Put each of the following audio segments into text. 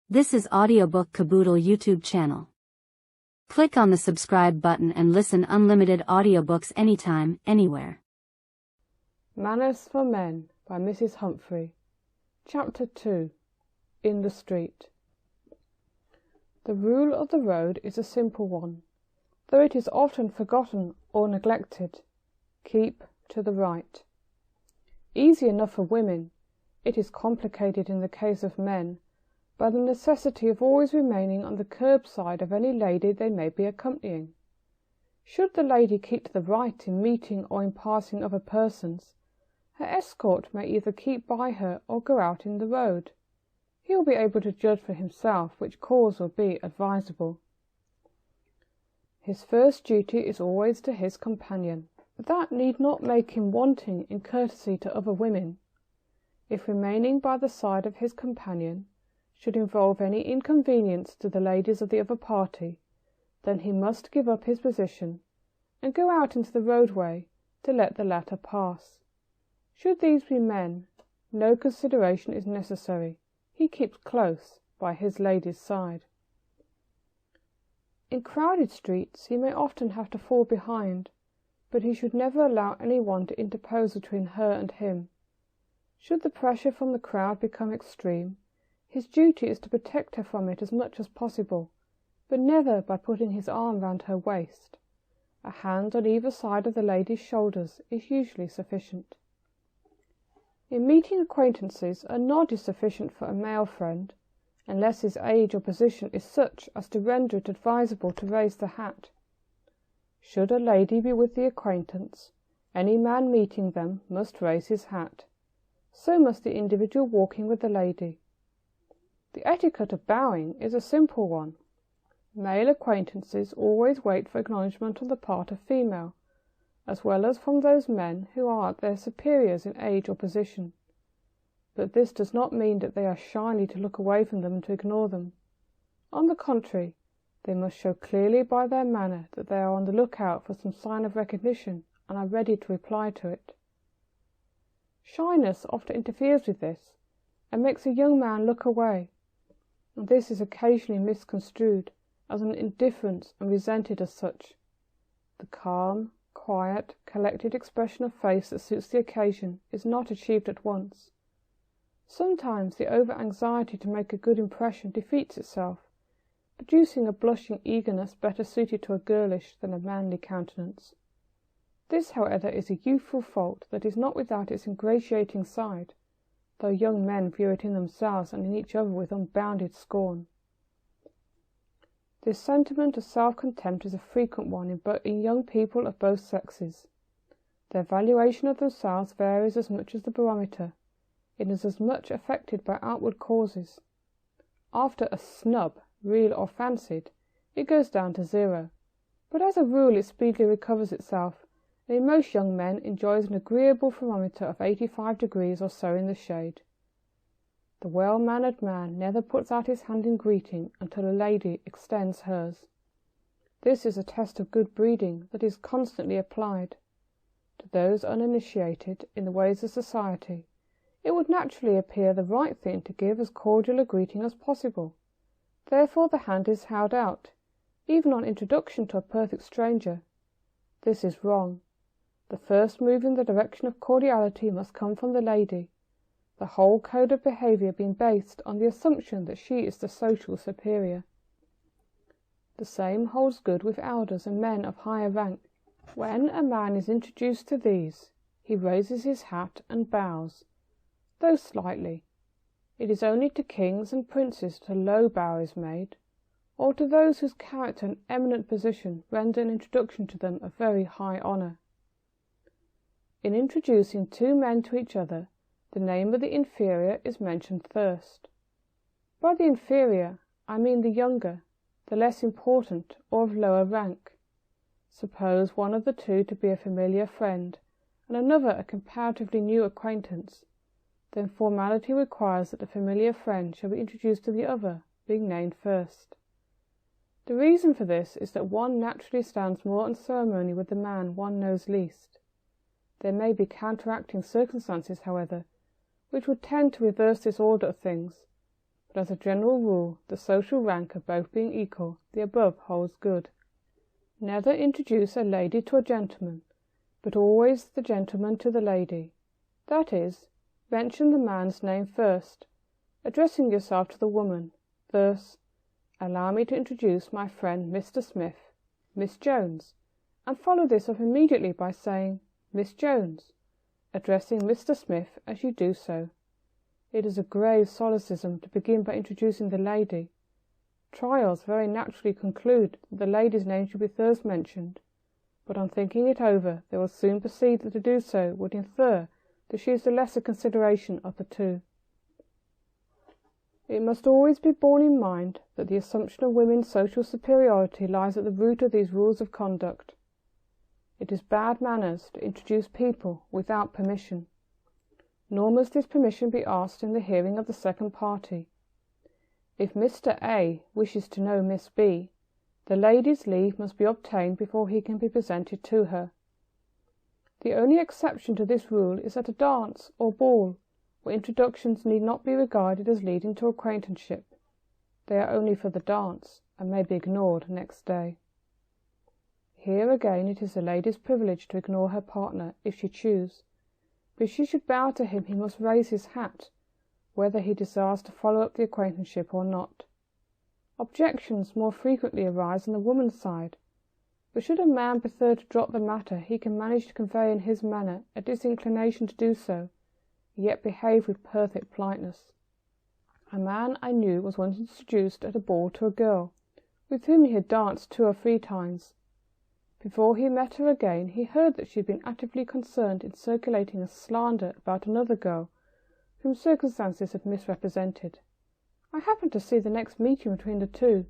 This is Audiobook Caboodle YouTube channel. Click on the subscribe button and listen unlimited audiobooks anytime, anywhere. Manners for Men by Mrs. Humphry. Chapter 2. In the Street. The rule of the road is a simple one, though it is often forgotten or neglected. Keep to the right. Easy enough for women, it is complicated in the case of men by the necessity of always remaining on the curb side of any lady they may be accompanying. Should the lady keep to the right in meeting or in passing other persons, her escort may either keep by her or go out in the road. He will be able to judge for himself which course will be advisable. His first duty is always to his companion, but that need not make him wanting in courtesy to other women. If remaining by the side of his companion should involve any inconvenience to the ladies of the other party, then he must give up his position and go out into the roadway to let the latter pass. Should these be men, no consideration is necessary. He keeps close by his lady's side. In crowded streets he may often have to fall behind, but he should never allow anyone to interpose between her and him. Should the pressure from the crowd become extreme, his duty is to protect her from it as much as possible, but never by putting his arm round her waist. A hand on either side of the lady's shoulders is usually sufficient. In meeting acquaintances, a nod is sufficient for a male friend, unless his age or position is such as to render it advisable to raise the hat. Should a lady be with the acquaintance, any man meeting them must raise his hat. So must the individual walking with the lady. The etiquette of bowing is a simple one. Male acquaintances always wait for acknowledgment on the part of female, as well as from those men who are their superiors in age or position. But this does not mean that they are shyly to look away from them and to ignore them. On the contrary, they must show clearly by their manner that they are on the lookout for some sign of recognition and are ready to reply to it. Shyness often interferes with this and makes a young man look away, and this is occasionally misconstrued as an indifference and resented as such. The calm, quiet, collected expression of face that suits the occasion is not achieved at once. Sometimes the over-anxiety to make a good impression defeats itself, producing a blushing eagerness better suited to a girlish than a manly countenance. This, however, is a youthful fault that is not without its ingratiating side, though young men view it in themselves and in each other with unbounded scorn. This sentiment of self-contempt is a frequent one in young people of both sexes. Their valuation of themselves varies as much as the barometer. It is as much affected by outward causes. After a snub, real or fancied, it goes down to zero, but as a rule it speedily recovers itself, and in most young men enjoys an agreeable thermometer of 85 degrees or so in the shade. The well-mannered man never puts out his hand in greeting until a lady extends hers. This is a test of good breeding that is constantly applied. To those uninitiated in the ways of society, it would naturally appear the right thing to give as cordial a greeting as possible. Therefore the hand is held out, even on introduction to a perfect stranger. This is wrong. The first move in the direction of cordiality must come from the lady, the whole code of behaviour being based on the assumption that she is the social superior. The same holds good with elders and men of higher rank. When a man is introduced to these, he raises his hat and bows, though slightly. It is only to kings and princes that a low bow is made, or to those whose character and eminent position render an introduction to them a very high honour. In introducing two men to each other, the name of the inferior is mentioned first. By the inferior, I mean the younger, the less important, or of lower rank. Suppose one of the two to be a familiar friend, and another a comparatively new acquaintance, then formality requires that the familiar friend shall be introduced to the other, being named first. The reason for this is that one naturally stands more on ceremony with the man one knows least. There may be counteracting circumstances, however, which would tend to reverse this order of things, but as a general rule, the social rank of both being equal, the above holds good. Never introduce a lady to a gentleman, but always the gentleman to the lady. That is, mention the man's name first, addressing yourself to the woman. Thus, allow me to introduce my friend Mr. Smith, Miss Jones, and follow this up immediately by saying, Miss Jones, addressing Mr. Smith as you do so. It is a grave solecism to begin by introducing the lady. Trials very naturally conclude that the lady's name should be first mentioned, but on thinking it over they will soon perceive that to do so would infer that she is the lesser consideration of the two. It must always be borne in mind that the assumption of women's social superiority lies at the root of these rules of conduct. It is bad manners to introduce people without permission, nor must this permission be asked in the hearing of the second party. If Mr. A wishes to know Miss B, the lady's leave must be obtained before he can be presented to her. The only exception to this rule is at a dance or ball, where introductions need not be regarded as leading to acquaintanceship. They are only for the dance, and may be ignored next day. Here again it is the lady's privilege to ignore her partner, if she choose. But if she should bow to him, he must raise his hat, whether he desires to follow up the acquaintanceship or not. Objections more frequently arise on the woman's side, but should a man prefer to drop the matter, he can manage to convey in his manner a disinclination to do so, yet behave with perfect politeness. A man I knew was once introduced at a ball to a girl, with whom he had danced 2 or 3 times. Before he met her again, he heard that she had been actively concerned in circulating a slander about another girl, whom circumstances had misrepresented. I happened to see the next meeting between the two.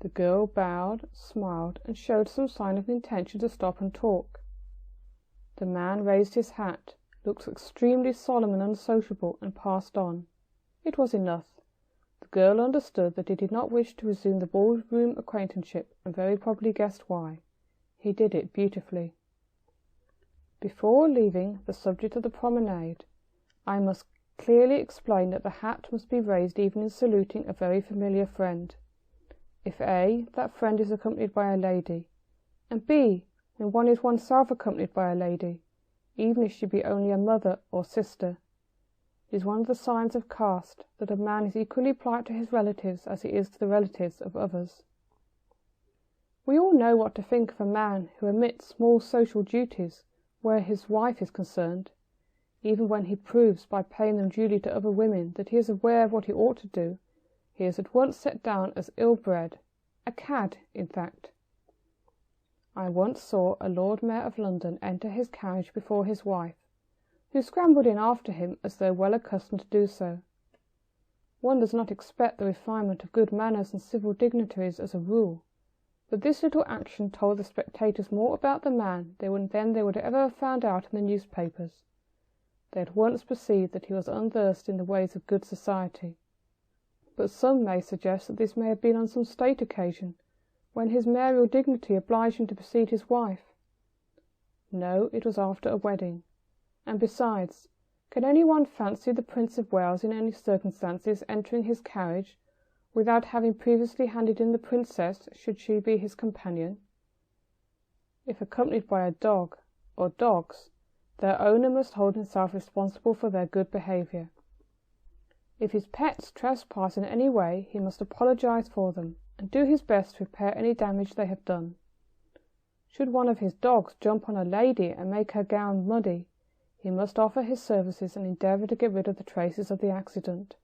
The girl bowed, smiled, and showed some sign of an intention to stop and talk. The man raised his hat, looked extremely solemn and unsociable, and passed on. It was enough. The girl understood that he did not wish to resume the ballroom acquaintanceship, and very probably guessed why. He did it beautifully. Before leaving the subject of the promenade, I must clearly explain that the hat must be raised even in saluting a very familiar friend. If A, that friend is accompanied by a lady, and B, when one is oneself accompanied by a lady, even if she be only a mother or sister, it is one of the signs of caste that a man is equally polite to his relatives as he is to the relatives of others. We all know what to think of a man who omits small social duties where his wife is concerned, even when he proves by paying them duly to other women that he is aware of what he ought to do. He is at once set down as ill-bred, a cad, in fact. I once saw a Lord Mayor of London enter his carriage before his wife, who scrambled in after him as though well accustomed to do so. One does not expect the refinement of good manners and civil dignitaries as a rule, but this little action told the spectators more about the man than they would ever have found out in the newspapers. They at once perceived that he was unversed in the ways of good society. But some may suggest that this may have been on some state occasion, when his mayoral dignity obliged him to precede his wife. No, it was after a wedding. And besides, can any one fancy the Prince of Wales in any circumstances entering his carriage without having previously handed in the princess, should she be his companion? If accompanied by a dog, or dogs, their owner must hold himself responsible for their good behaviour. If his pets trespass in any way, he must apologize for them, and do his best to repair any damage they have done. Should one of his dogs jump on a lady and make her gown muddy, he must offer his services and endeavour to get rid of the traces of the accident.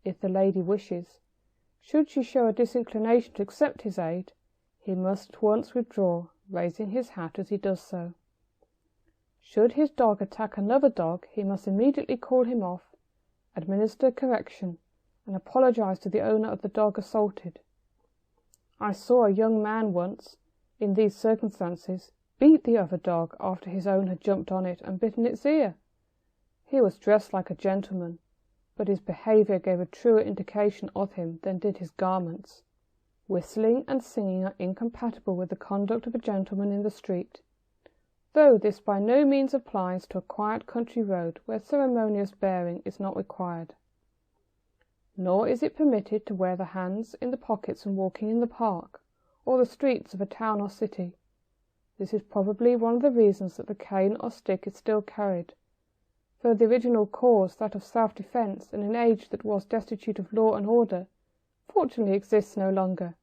If the lady wishes, should she show a disinclination to accept his aid, he must at once withdraw, raising his hat as he does so. Should his dog attack another dog, he must immediately call him off, administer correction, and apologize to the owner of the dog assaulted. I saw a young man once, in these circumstances, beat the other dog after his own had jumped on it and bitten its ear. He was dressed like a gentleman, but his behaviour gave a truer indication of him than did his garments. Whistling and singing are incompatible with the conduct of a gentleman in the street, though this by no means applies to a quiet country road where ceremonious bearing is not required. Nor is it permitted to wear the hands in the pockets when walking in the park, or the streets of a town or city. This is probably one of the reasons that the cane or stick is still carried, though the original cause, that of self-defence in an age that was destitute of law and order, fortunately exists no longer.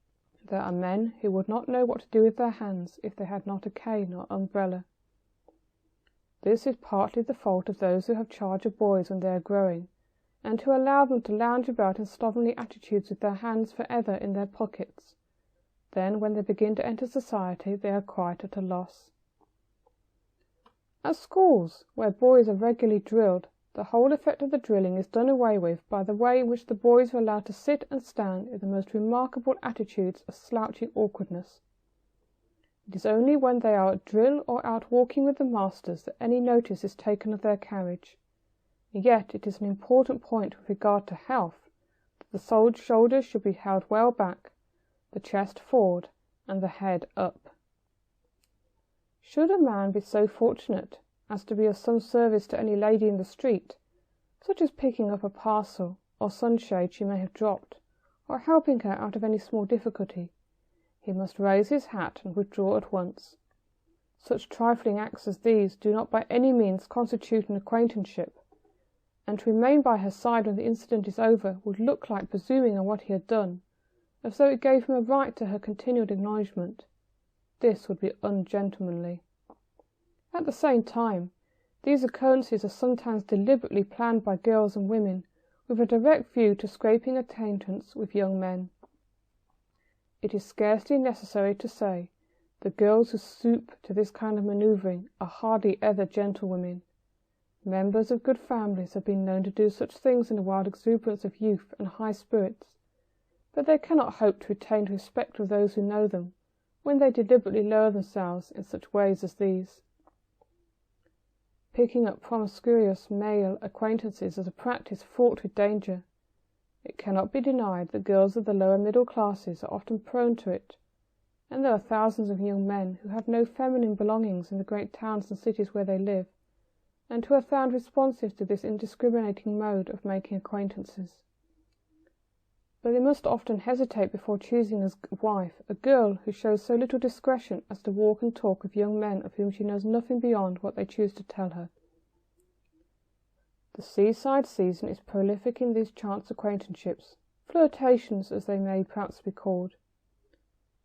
There are men who would not know what to do with their hands if they had not a cane or umbrella. This is partly the fault of those who have charge of boys when they are growing, and who allow them to lounge about in slovenly attitudes with their hands for ever in their pockets. Then, when they begin to enter society, they are quite at a loss. At schools, where boys are regularly drilled, the whole effect of the drilling is done away with by the way in which the boys are allowed to sit and stand in the most remarkable attitudes of slouching awkwardness. It is only when they are at drill or out walking with the masters that any notice is taken of their carriage. And yet it is an important point with regard to health that the shoulders should be held well back, the chest forward, and the head up. Should a man be so fortunate as to be of some service to any lady in the street, such as picking up a parcel or sunshade she may have dropped, or helping her out of any small difficulty, he must raise his hat and withdraw at once. Such trifling acts as these do not by any means constitute an acquaintanceship, and to remain by her side when the incident is over would look like presuming on what he had done, as though it gave him a right to her continued acknowledgment. This would be ungentlemanly. At the same time, these occurrences are sometimes deliberately planned by girls and women with a direct view to scraping acquaintance with young men. It is scarcely necessary to say the girls who stoop to this kind of manoeuvring are hardly ever gentlewomen. Members of good families have been known to do such things in the wild exuberance of youth and high spirits, but they cannot hope to retain the respect of those who know them when they deliberately lower themselves in such ways as these. Picking up promiscuous male acquaintances is a practice fraught with danger. It cannot be denied that girls of the lower middle classes are often prone to it, and there are thousands of young men who have no feminine belongings in the great towns and cities where they live, and who are found responsive to this indiscriminating mode of making acquaintances. But they must often hesitate before choosing as wife a girl who shows so little discretion as to walk and talk with young men of whom she knows nothing beyond what they choose to tell her. The seaside season is prolific in these chance acquaintanceships, flirtations as they may perhaps be called.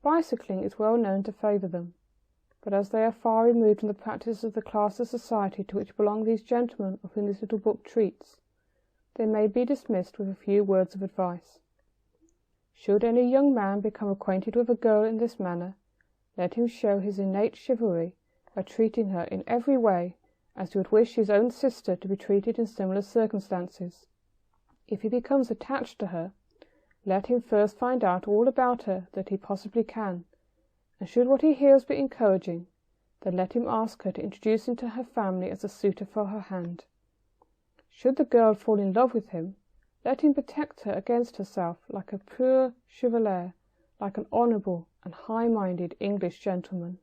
Bicycling is well known to favour them, but as they are far removed from the practice of the class of society to which belong these gentlemen of whom this little book treats, they may be dismissed with a few words of advice. Should any young man become acquainted with a girl in this manner, let him show his innate chivalry by treating her in every way as he would wish his own sister to be treated in similar circumstances. If he becomes attached to her, let him first find out all about her that he possibly can, and should what he hears be encouraging, then let him ask her to introduce him to her family as a suitor for her hand. Should the girl fall in love with him, let him protect her against herself like a pure chevalier, like an honourable and high-minded English gentleman.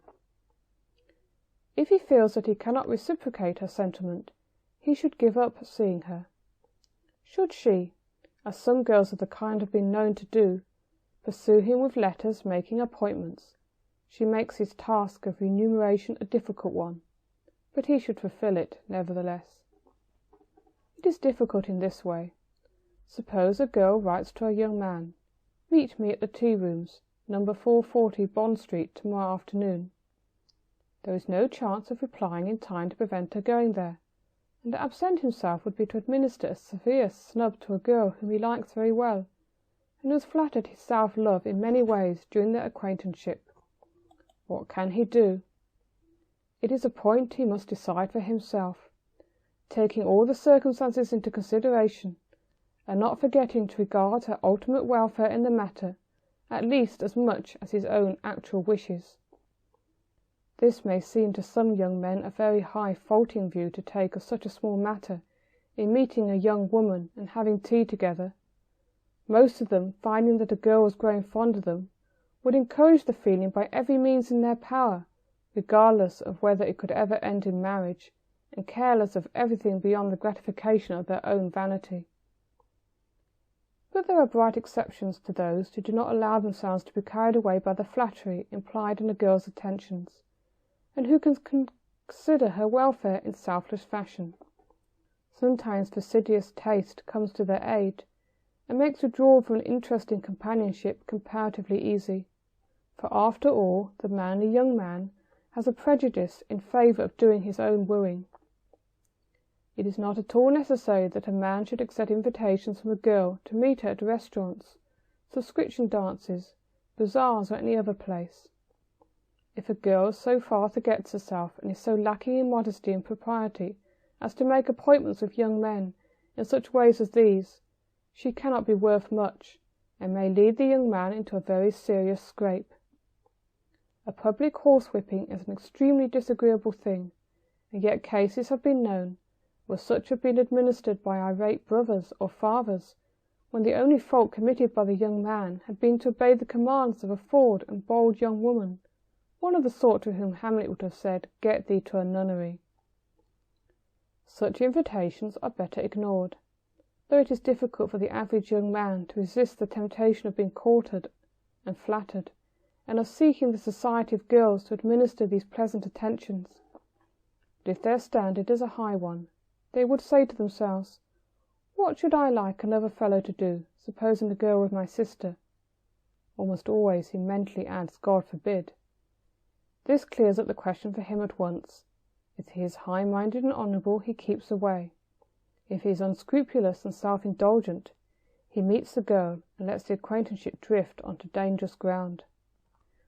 If he feels that he cannot reciprocate her sentiment, he should give up seeing her. Should she, as some girls of the kind have been known to do, pursue him with letters making appointments, she makes his task of remuneration a difficult one, but he should fulfil it nevertheless. It is difficult in this way. Suppose a girl writes to a young man, "Meet me at the tea rooms, number 440 Bond Street, tomorrow afternoon." There is no chance of replying in time to prevent her going there, and to absent himself would be to administer a severe snub to a girl whom he likes very well, and who has flattered his self-love in many ways during their acquaintanceship. What can he do? It is a point he must decide for himself, taking all the circumstances into consideration, and not forgetting to regard her ultimate welfare in the matter at least as much as his own actual wishes. This may seem to some young men a very high faulting view to take of such a small matter in meeting a young woman and having tea together. Most of them, finding that a girl was growing fond of them, would encourage the feeling by every means in their power, regardless of whether it could ever end in marriage, and careless of everything beyond the gratification of their own vanity. But there are bright exceptions to those who do not allow themselves to be carried away by the flattery implied in a girl's attentions, and who can consider her welfare in selfless fashion. Sometimes fastidious taste comes to their aid, and makes withdrawal from an interesting companionship comparatively easy. For after all, the manly young man has a prejudice in favour of doing his own wooing. It is not at all necessary that a man should accept invitations from a girl to meet her at restaurants, subscription dances, bazaars, or any other place. If a girl so far forgets herself and is so lacking in modesty and propriety as to make appointments with young men in such ways as these, she cannot be worth much, and may lead the young man into a very serious scrape. A public horsewhipping is an extremely disagreeable thing, and yet cases have been known where such have been administered by irate brothers or fathers, when the only fault committed by the young man had been to obey the commands of a forward and bold young woman, one of the sort to whom Hamlet would have said, "Get thee to a nunnery." Such invitations are better ignored, though it is difficult for the average young man to resist the temptation of being courted and flattered, and of seeking the society of girls to administer these pleasant attentions. But if their standard is a high one, they would say to themselves, "What should I like another fellow to do, supposing the girl was my sister?" Almost always he mentally adds, "God forbid." This clears up the question for him at once. If he is high-minded and honourable, he keeps away. If he is unscrupulous and self-indulgent, he meets the girl and lets the acquaintanceship drift onto dangerous ground.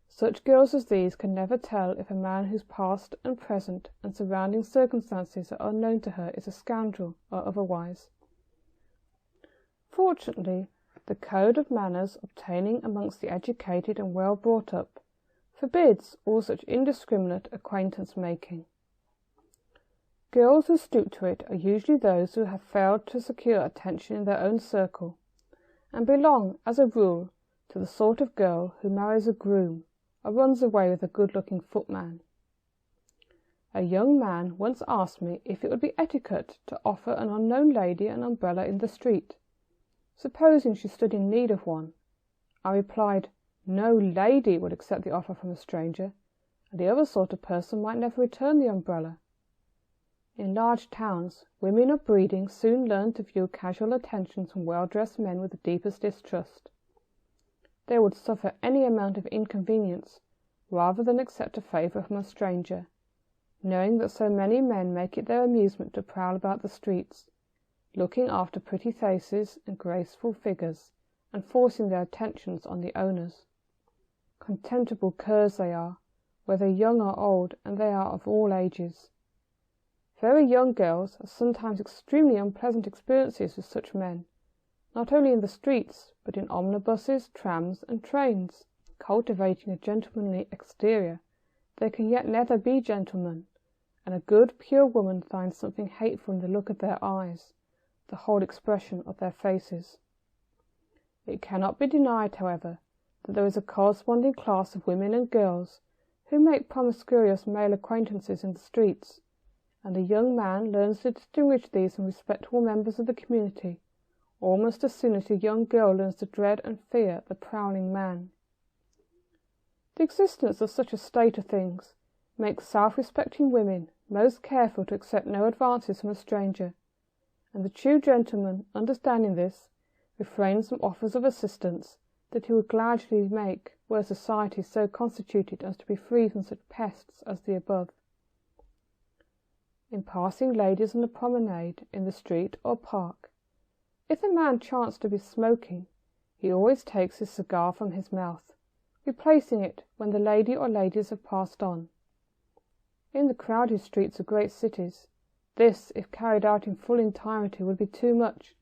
Such girls as these can never tell if a man whose past and present and surrounding circumstances are unknown to her is a scoundrel or otherwise. Fortunately, the code of manners obtaining amongst the educated and well brought up forbids all such indiscriminate acquaintance-making. Girls who stoop to it are usually those who have failed to secure attention in their own circle, and belong, as a rule, to the sort of girl who marries a groom or runs away with a good-looking footman. A young man once asked me if it would be etiquette to offer an unknown lady an umbrella in the street, supposing she stood in need of one. I replied, no lady would accept the offer from a stranger, and the other sort of person might never return the umbrella. In large towns, women of breeding soon learn to view casual attentions from well-dressed men with the deepest distrust. They would suffer any amount of inconvenience rather than accept a favour from a stranger, knowing that so many men make it their amusement to prowl about the streets, looking after pretty faces and graceful figures, and forcing their attentions on the owners. Contemptible curs they are, whether young or old, and they are of all ages. Very young girls have sometimes extremely unpleasant experiences with such men, not only in the streets, but in omnibuses, trams, and trains. Cultivating a gentlemanly exterior, they can yet never be gentlemen, and a good, pure woman finds something hateful in the look of their eyes, the whole expression of their faces. It cannot be denied, however, that there is a corresponding class of women and girls who make promiscuous male acquaintances in the streets, and a young man learns to distinguish these from respectable members of the community almost as soon as a young girl learns to dread and fear the prowling man. The existence of such a state of things makes self-respecting women most careful to accept no advances from a stranger, and the true gentleman, understanding this, refrains from offers of assistance that he would gladly make were society so constituted as to be free from such pests as the above. In passing ladies on the promenade, in the street or park, if a man chance to be smoking, he always takes his cigar from his mouth, replacing it when the lady or ladies have passed on. In the crowded streets of great cities, this, if carried out in full entirety, would be too much.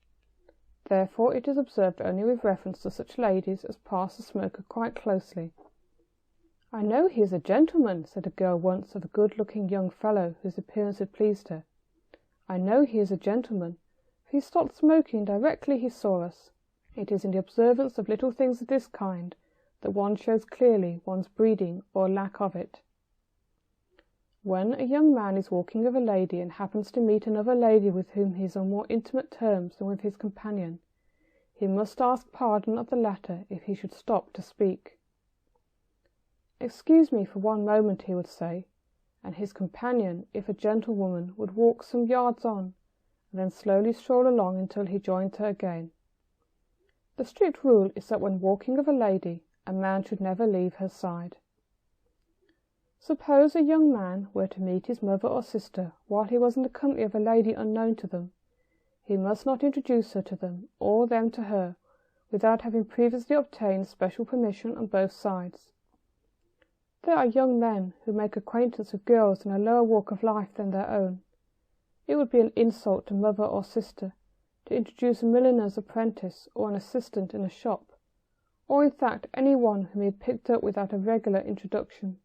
Therefore it is observed only with reference to such ladies as pass the smoker quite closely. "I know he is a gentleman," said a girl once of a good-looking young fellow whose appearance had pleased her. "I know he is a gentleman, for he stopped smoking directly he saw us." It is in the observance of little things of this kind that one shows clearly one's breeding or lack of it. When a young man is walking with a lady and happens to meet another lady with whom he is on more intimate terms than with his companion, he must ask pardon of the latter if he should stop to speak. "Excuse me for one moment," he would say, and his companion, if a gentlewoman, would walk some yards on, and then slowly stroll along until he joined her again. The strict rule is that when walking with a lady, a man should never leave her side. Suppose a young man were to meet his mother or sister while he was in the company of a lady unknown to them. He must not introduce her to them, or them to her, without having previously obtained special permission on both sides. There are young men who make acquaintance with girls in a lower walk of life than their own. It would be an insult to mother or sister to introduce a milliner's apprentice or an assistant in a shop, or in fact any one whom he had picked up without a regular introduction.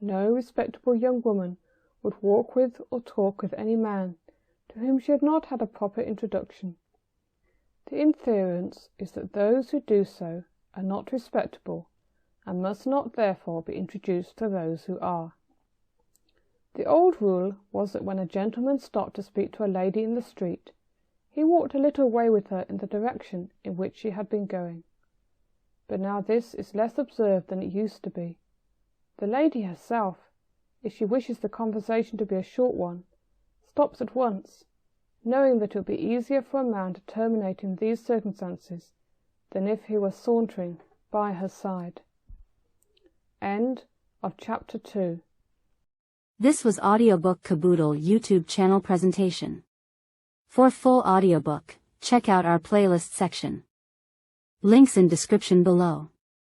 No respectable young woman would walk with or talk with any man to whom she had not had a proper introduction. The inference is that those who do so are not respectable, and must not therefore be introduced to those who are. The old rule was that when a gentleman stopped to speak to a lady in the street, he walked a little way with her in the direction in which she had been going. But now this is less observed than it used to be. The lady herself, if she wishes the conversation to be a short one, stops at once, knowing that it would be easier for a man to terminate in these circumstances than if he were sauntering by her side. End of Chapter 2. This was Audiobook Caboodle YouTube channel presentation. For full audiobook, check out our playlist section. Links in description below.